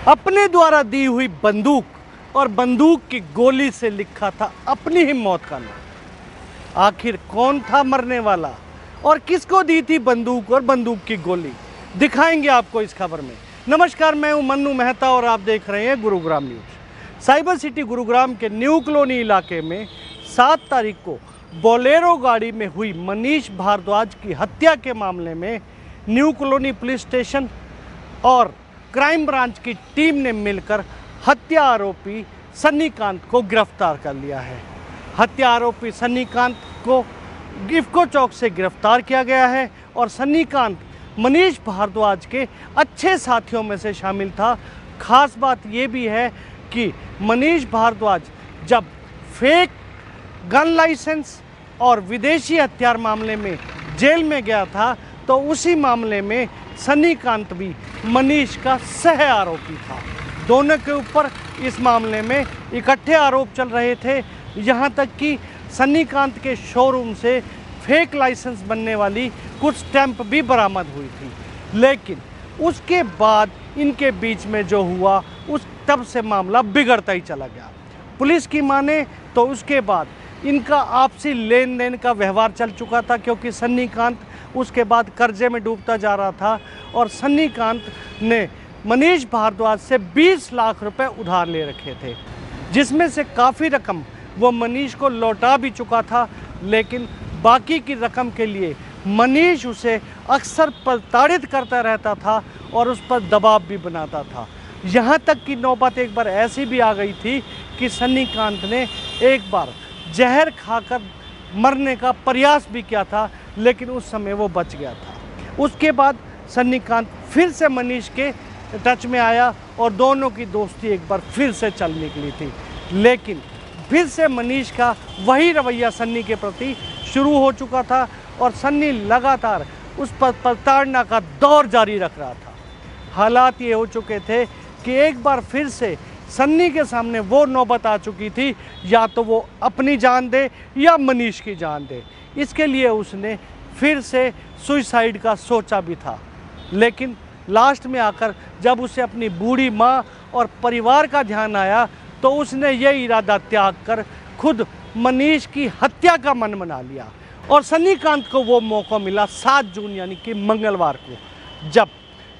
अपने द्वारा दी हुई बंदूक और बंदूक की गोली से लिखा था अपनी ही मौत का नाम। आखिर कौन था मरने वाला और किसको दी थी बंदूक और बंदूक की गोली, दिखाएंगे आपको इस खबर में। नमस्कार, मैं हूं मन्नू मेहता और आप देख रहे हैं Gurugram news. Cyber city Gurugram के न्यू कॉलोनी इलाके में 7 तारीख को बोलेरो गाड़ी में हुई मनीष भारद्वाज की हत्या के मामले में न्यू कॉलोनी पुलिस स्टेशन और क्राइम ब्रांच की टीम ने मिलकर हत्या आरोपी सन्नीकांत को गिरफ्तार कर लिया है। हत्या आरोपी सन्नीकांत को इफ्को चौक से गिरफ्तार किया गया है और सन्नीकांत मनीष भारद्वाज के अच्छे साथियों में से शामिल था। खास बात ये भी है कि मनीष भारद्वाज जब फेक गन लाइसेंस और विदेशी हथियार मामले में जेल में गया था तो उसी मामले में सन्नीकांत भी मनीष का सह आरोपी था। दोनों के ऊपर इस मामले में इकट्ठे आरोप चल रहे थे। यहाँ तक कि सन्नीकांत के शोरूम से फेक लाइसेंस बनने वाली कुछ स्टैंप भी बरामद हुई थी, लेकिन उसके बाद इनके बीच में जो हुआ उस तब से मामला बिगड़ता ही चला गया। पुलिस की माने तो उसके बाद इनका आपसी लेन देन का व्यवहार चल चुका था, क्योंकि सन्नीकांत उसके बाद कर्जे में डूबता जा रहा था और सन्नीकांत ने मनीष भारद्वाज से 20 लाख रुपए उधार ले रखे थे, जिसमें से काफ़ी रकम वो मनीष को लौटा भी चुका था, लेकिन बाकी की रकम के लिए मनीष उसे अक्सर प्रताड़ित करता रहता था और उस पर दबाव भी बनाता था। यहाँ तक कि नौबत एक बार ऐसी भी आ गई थी कि सन्नीकांत ने एक बार जहर खाकर मरने का प्रयास भी किया था, लेकिन उस समय वो बच गया था। उसके बाद सन्नीकांत फिर से मनीष के टच में आया और दोनों की दोस्ती एक बार फिर से चल निकली थी, लेकिन फिर से मनीष का वही रवैया सन्नी के प्रति शुरू हो चुका था और सन्नी लगातार उस पर प्रताड़ना का दौर जारी रख रहा था। हालात ये हो चुके थे कि एक बार फिर से सन्नी के सामने वो नौबत आ चुकी थी, या तो वो अपनी जान दे या मनीष की जान दे। इसके लिए उसने फिर से सुसाइड का सोचा भी था, लेकिन लास्ट में आकर जब उसे अपनी बूढ़ी माँ और परिवार का ध्यान आया तो उसने ये इरादा त्याग कर खुद मनीष की हत्या का मन बना लिया। और सन्नीकांत को वो मौका मिला 7 जून यानी कि मंगलवार को, जब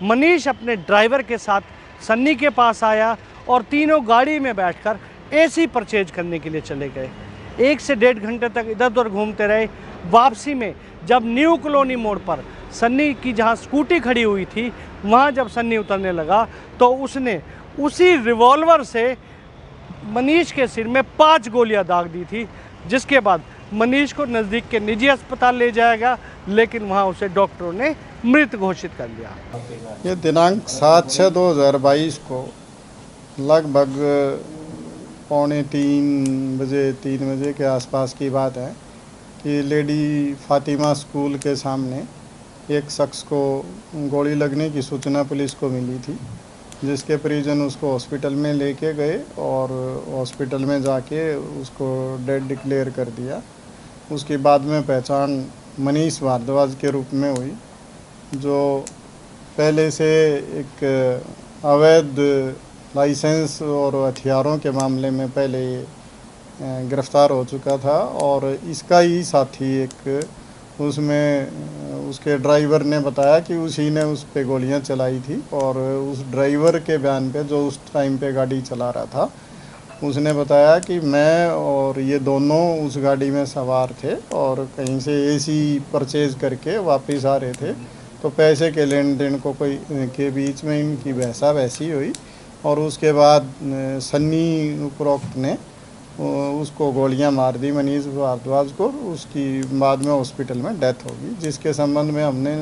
मनीष अपने ड्राइवर के साथ सन्नी के पास आया और तीनों गाड़ी में बैठकर एसी परचेज करने के लिए चले गए। 1 से 1.5 घंटे तक इधर उधर घूमते रहे। वापसी में जब न्यू कॉलोनी मोड़ पर सन्नी की जहां स्कूटी खड़ी हुई थी, वहां जब सन्नी उतरने लगा तो उसने उसी रिवॉल्वर से मनीष के सिर में 5 गोलियां दाग दी थी, जिसके बाद मनीष को नज़दीक के निजी अस्पताल ले जाया गया, लेकिन वहां उसे डॉक्टरों ने मृत घोषित कर दिया। ये दिनांक 7/6/2022 को लगभग 3 बजे के आसपास की बात है कि लेडी फातिमा स्कूल के सामने एक शख्स को गोली लगने की सूचना पुलिस को मिली थी, जिसके परिजन उसको हॉस्पिटल में लेके गए और हॉस्पिटल में जाके उसको डेड डिक्लेयर कर दिया। उसके बाद में पहचान मनीष भारद्वाज के रूप में हुई, जो पहले से एक अवैध लाइसेंस और हथियारों के मामले में पहले गिरफ्तार हो चुका था। और इसका ही साथी एक उसमें उसके ड्राइवर ने बताया कि उसी ने उस पे गोलियां चलाई थी, और उस ड्राइवर के बयान पे, जो उस टाइम पे गाड़ी चला रहा था, उसने बताया कि मैं और ये दोनों उस गाड़ी में सवार थे और कहीं से एसी परचेज करके वापस आ रहे थे, तो पैसे के लेन देन को कोई के बीच में इनकी बहसा बहसी हुई और उसके बाद सन्नी उपरोक्त ने उसको गोलियां मार दी मनीष भारद्वाज को। उसकी बाद में हॉस्पिटल में डेथ होगी, जिसके संबंध में हमने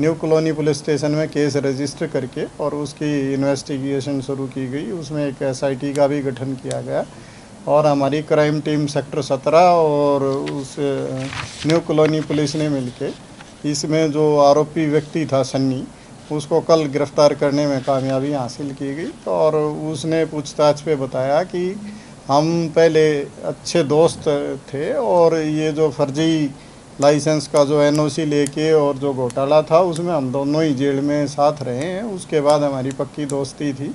न्यू कॉलोनी पुलिस स्टेशन में केस रजिस्टर करके और उसकी इन्वेस्टिगेशन शुरू की गई। उसमें एक SIT का भी गठन किया गया और हमारी क्राइम टीम सेक्टर 17 और उस न्यू कॉलोनी पुलिस ने मिलके इसमें जो आरोपी व्यक्ति था सन्नी, उसको कल गिरफ्तार करने में कामयाबी हासिल की गई। और उसने पूछताछ पे बताया कि हम पहले अच्छे दोस्त थे और ये जो फर्जी लाइसेंस का जो एनओसी लेके और जो घोटाला था उसमें हम दोनों ही जेल में साथ रहे हैं। उसके बाद हमारी पक्की दोस्ती थी।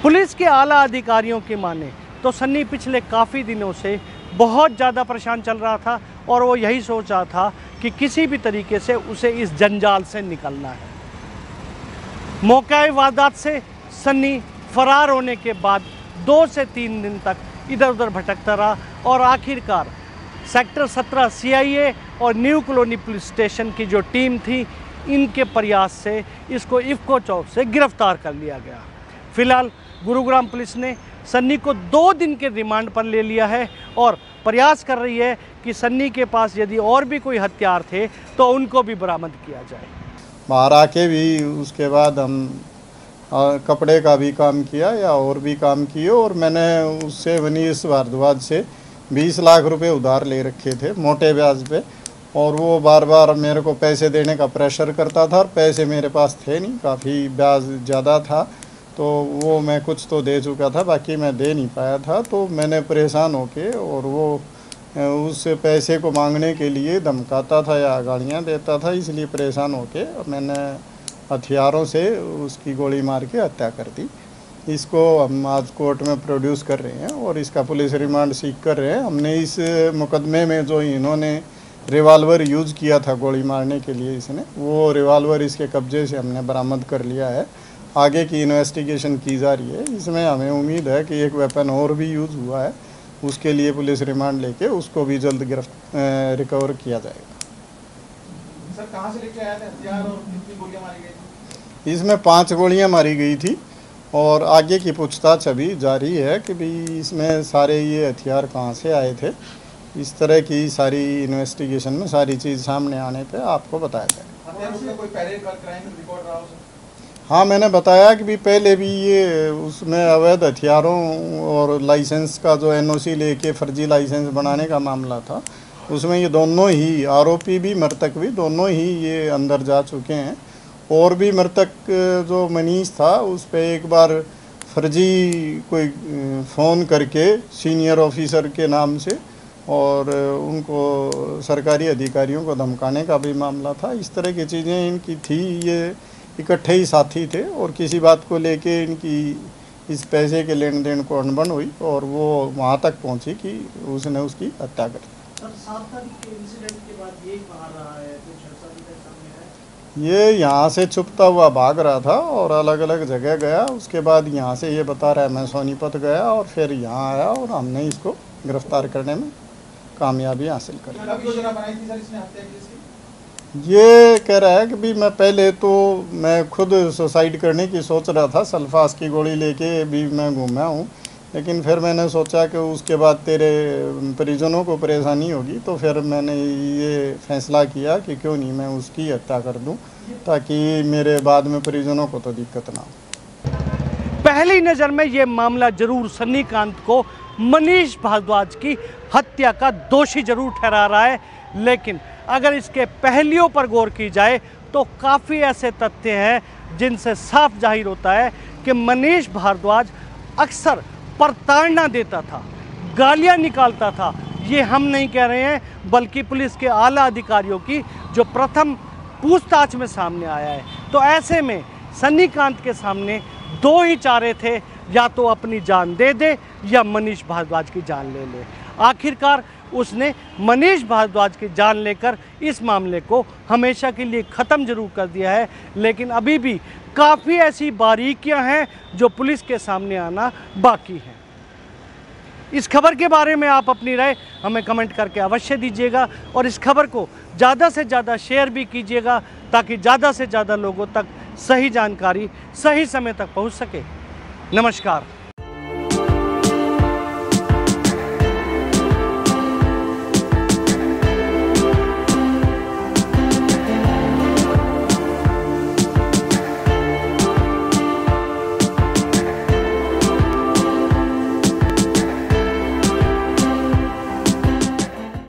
पुलिस के आला अधिकारियों की माने तो सन्नी पिछले काफ़ी दिनों से बहुत ज़्यादा परेशान चल रहा था और वो यही सोच रहा था कि किसी भी तरीके से उसे इस जंजाल से निकलना है। मौके वारदात से सन्नी फरार होने के बाद 2 से 3 दिन तक इधर उधर भटकता रहा और आखिरकार सेक्टर 17 सीआईए और न्यू कॉलोनी पुलिस स्टेशन की जो टीम थी, इनके प्रयास से इसको इफ्को चौक से गिरफ्तार कर लिया गया। फिलहाल गुरुग्राम पुलिस ने सन्नी को 2 दिन के रिमांड पर ले लिया है और प्रयास कर रही है कि सन्नी के पास यदि और भी कोई हथियार थे तो उनको भी बरामद किया जाए। बाहर आके भी उसके बाद हम कपड़े का भी काम किया या और भी काम किए और मैंने उससे मनीष भारद्वाज से 20 लाख रुपए उधार ले रखे थे मोटे ब्याज पे, और वो बार बार मेरे को पैसे देने का प्रेशर करता था और पैसे मेरे पास थे नहीं, काफ़ी ब्याज ज़्यादा था, तो वो मैं कुछ तो दे चुका था, बाकी मैं दे नहीं पाया था। तो मैंने परेशान होके और वो उस पैसे को मांगने के लिए धमकाता था या गालियाँ देता था, इसलिए परेशान होके मैंने हथियारों से उसकी गोली मार के हत्या कर दी। इसको हम आज कोर्ट में प्रोड्यूस कर रहे हैं और इसका पुलिस रिमांड सीख कर रहे हैं। हमने इस मुकदमे में जो इन्होंने रिवाल्वर यूज़ किया था गोली मारने के लिए इसने, वो रिवाल्वर इसके कब्जे से हमने बरामद कर लिया है। आगे की इन्वेस्टिगेशन की जा रही है। इसमें हमें उम्मीद है कि एक वेपन और भी यूज़ हुआ है, उसके लिए पुलिस रिमांड लेके उसको भी जल्द रिकवर किया जाएगा। सर कहाँ से लेके आया था हथियार और कितनी गोलियां मारी गई थी? इसमें 5 गोलियां मारी गई थी और आगे की पूछताछ अभी जारी है कि भाई इसमें सारे ये हथियार कहाँ से आए थे। इस तरह की सारी इन्वेस्टिगेशन में सारी चीज़ सामने आने पे आपको बताया जाएगा। हथियार उसका कोई पहले क्राइम रिकॉर्ड रहा हो सर? हाँ, मैंने बताया कि भी पहले भी ये उसमें अवैध हथियारों और लाइसेंस का जो एनओसी लेके फर्जी लाइसेंस बनाने का मामला था, उसमें ये दोनों ही आरोपी भी मृतक भी दोनों ही ये अंदर जा चुके हैं। और भी मृतक जो मनीष था उस पर एक बार फर्जी कोई फ़ोन करके सीनियर ऑफिसर के नाम से और उनको सरकारी अधिकारियों को धमकाने का भी मामला था। इस तरह की चीज़ें इनकी थी। ये इकट्ठे ही साथी थे और किसी बात को लेके इनकी इस पैसे के लेन देन को अनबन हुई और वो वहाँ तक पहुँची कि उसने उसकी हत्या कर दी। सर 7 तारीख के इंसिडेंट के बाद यही बाहर रहा है, कुछ ऐसा भी सामने आया? ये यहाँ से छुपता हुआ भाग रहा था और अलग अलग जगह गया। उसके बाद यहाँ से ये बता रहा है मैं सोनीपत गया और फिर यहाँ आया और हमने इसको गिरफ्तार करने में कामयाबी हासिल करी। कब योजना बनाई थी सर इसने हत्या की इसकी? ये कह रहा है कि भी मैं पहले तो मैं खुद सुसाइड करने की सोच रहा था, सल्फास की गोली लेके भी मैं घूमा हूँ, लेकिन फिर मैंने सोचा कि उसके बाद तेरे परिजनों को परेशानी होगी, तो फिर मैंने ये फैसला किया कि क्यों नहीं मैं उसकी हत्या कर दूं ताकि मेरे बाद में परिजनों को तो दिक्कत ना हो। पहली नज़र में ये मामला जरूर सन्नी कांत को मनीष भारद्वाज की हत्या का दोषी जरूर ठहरा रहा है, लेकिन अगर इसके पहलुओं पर गौर की जाए तो काफ़ी ऐसे तथ्य हैं जिनसे साफ जाहिर होता है कि मनीष भारद्वाज अक्सर प्रताड़ना देता था, गालियां निकालता था। ये हम नहीं कह रहे हैं, बल्कि पुलिस के आला अधिकारियों की जो प्रथम पूछताछ में सामने आया है। तो ऐसे में सन्नी कांत के सामने 2 ही चारे थे, या तो अपनी जान दे दे या मनीष भारद्वाज की जान ले ले। आखिरकार उसने मनीष भारद्वाज की जान लेकर इस मामले को हमेशा के लिए ख़त्म जरूर कर दिया है, लेकिन अभी भी काफ़ी ऐसी बारीकियां हैं जो पुलिस के सामने आना बाकी हैं। इस खबर के बारे में आप अपनी राय हमें कमेंट करके अवश्य दीजिएगा और इस खबर को ज़्यादा से ज़्यादा शेयर भी कीजिएगा ताकि ज़्यादा से ज़्यादा लोगों तक सही जानकारी सही समय तक पहुंच सके। नमस्कार।